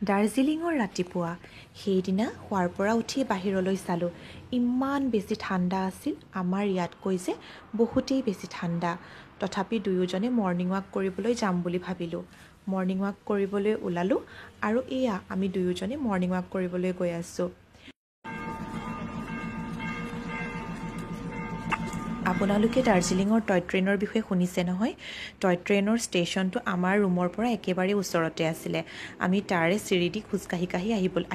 দাৰ্জিলিঙৰ ৰাতিপুৱা সেইদিনা শুৱাৰ পৰা উঠি বাহিৰলৈ চালোঁ। ইমান বেছি ঠাণ্ডা আছিল, আমাৰ ইয়াতকৈ যে বহুতেই বেছি ঠাণ্ডা। তথাপি দুয়োজনে মৰ্ণিং ৱাক কৰিবলৈ যাম বুলি ভাবিলোঁ। মৰ্ণিং ৱাক কৰিবলৈ ওলালোঁ আৰু এয়া আমি দুয়োজনে মৰ্ণিং ৱাক কৰিবলৈ গৈ আছোঁ। আপোনালোকে দাৰ্জিলিঙৰ টয় ট্ৰেইনৰ বিষয়ে শুনিছে নহয়? টয় ট্ৰেইনৰ ষ্টেচনটো আমাৰ ৰুমৰ পৰা একেবাৰে ওচৰতে আছিলে। আমি তাৰে চিৰি দি খোজকাঢ়ি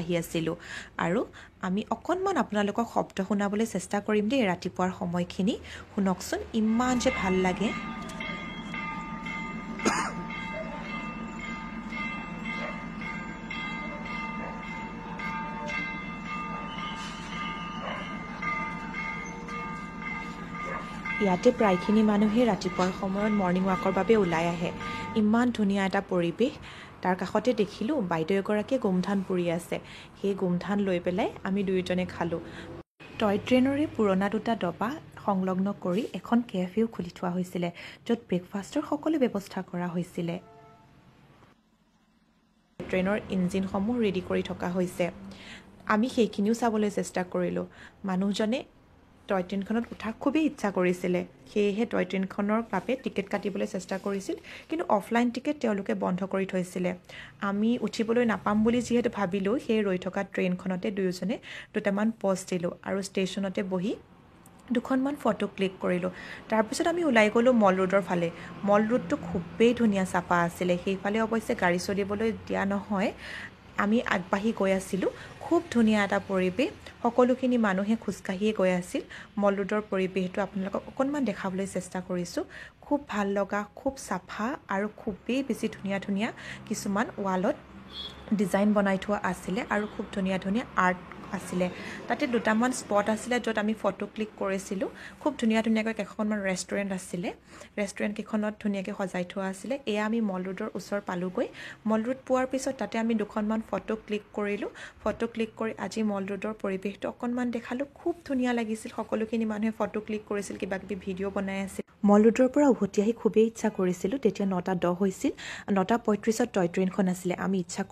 আহি আছিলোঁ। আৰু আমি অকণমান আপোনালোকক শব্দ শুনাবলৈ চেষ্টা কৰিম দেই ৰাতিপুৱাৰ সময়খিনি। শুনকচোন, ইমান যে ভাল লাগে। ইয়াতে প্ৰায়খিনি মানুহে ৰাতিপুৱাৰ সময়ত মৰ্ণিং ৱাকৰ বাবে ওলাই আহে। ইমান ধুনীয়া এটা পৰিৱেশ। তাৰ কাষতে দেখিলোঁ বাইদেউ এগৰাকীয়ে গোমধান পুৰি আছে। সেই গোমধান লৈ পেলাই আমি দুয়োজনে খালোঁ। টয় ট্ৰেইনৰে পুৰণা দুটা ডবা সংলগ্ন কৰি এখন কেফেও খুলি থোৱা হৈছিলে, য'ত ব্ৰেকফাষ্টৰ সকলো ব্যৱস্থা কৰা হৈছিলে। ট্ৰেইনৰ ইঞ্জিনসমূহ ৰেডি কৰি থকা হৈছে। আমি সেইখিনিও চাবলৈ চেষ্টা কৰিলোঁ। মানুহজনে টয় ট্ৰেইনখনত উঠাৰ খুবেই ইচ্ছা কৰিছিলে, সেয়েহে টয় ট্ৰেইনখনৰ বাবে টিকেট কাটিবলৈ চেষ্টা কৰিছিল, কিন্তু অফলাইন টিকেট তেওঁলোকে বন্ধ কৰি থৈছিলে। আমি উঠিবলৈ নাপাম বুলি যিহেতু ভাবিলোঁ, সেই ৰৈ থকা ট্ৰেইনখনতে দুয়োজনে দুটামান প'জ দিলোঁ আৰু ষ্টেচনতে বহি দুখনমান ফটো ক্লিক কৰিলোঁ। তাৰপিছত আমি ওলাই গ'লোঁ মল ৰোডৰ ফালে। মল ৰোডটো খুবেই ধুনীয়া, চাফা আছিলে। সেইফালে অৱশ্যে গাড়ী চলিবলৈ দিয়া নহয়। আমি আগবাঢ়ি গৈ আছিলোঁ। খুব ধুনীয়া এটা পৰিৱেশ। সকলোখিনি মানুহে খোজকাঢ়িয়ে গৈ আছিল। মল ৰোডৰ পৰিৱেশটো আপোনালোকক অকণমান দেখাবলৈ চেষ্টা কৰিছোঁ। খুব ভাল লগা, খুব চাফা আৰু খুবেই বেছি ধুনীয়া ধুনীয়া কিছুমান ৱালত ডিজাইন বনাই থোৱা আছিলে আৰু খুব ধুনীয়া ধুনীয়া আৰ্ট আছিলে। তাতে দুটামান স্পট আছিলে য'ত আমি ফটো ক্লিক কৰিছিলোঁ। খুব ধুনীয়া ধুনীয়াকৈ কেইখনমান ৰেষ্টুৰেণ্ট আছিলে। ৰেষ্টুৰেণ্ট কেইখনত ধুনীয়াকৈ সজাই থোৱা আছিলে। এয়া আমি মল ৰোডৰ ওচৰ পালোঁগৈ। মল ৰোড পোৱাৰ পিছত তাতে আমি দুখনমান ফটো ক্লিক কৰিলোঁ। ফটো ক্লিক কৰি আজি মল ৰোডৰ পৰিৱেশটো অকণমান দেখালোঁ। খুব ধুনীয়া লাগিছিল। সকলোখিনি মানুহে ফটো ক্লিক কৰিছিল, কিবা কিবি ভিডিঅ' বনাই আছিল। মল ৰোডৰ পৰা উভতি আহি খুবেই ইচ্ছা কৰিছিলোঁ। তেতিয়া 9:10 হৈছিল। 9:35ত টয় ট্ৰেইনখন আছিলে। আমি ইচ্ছা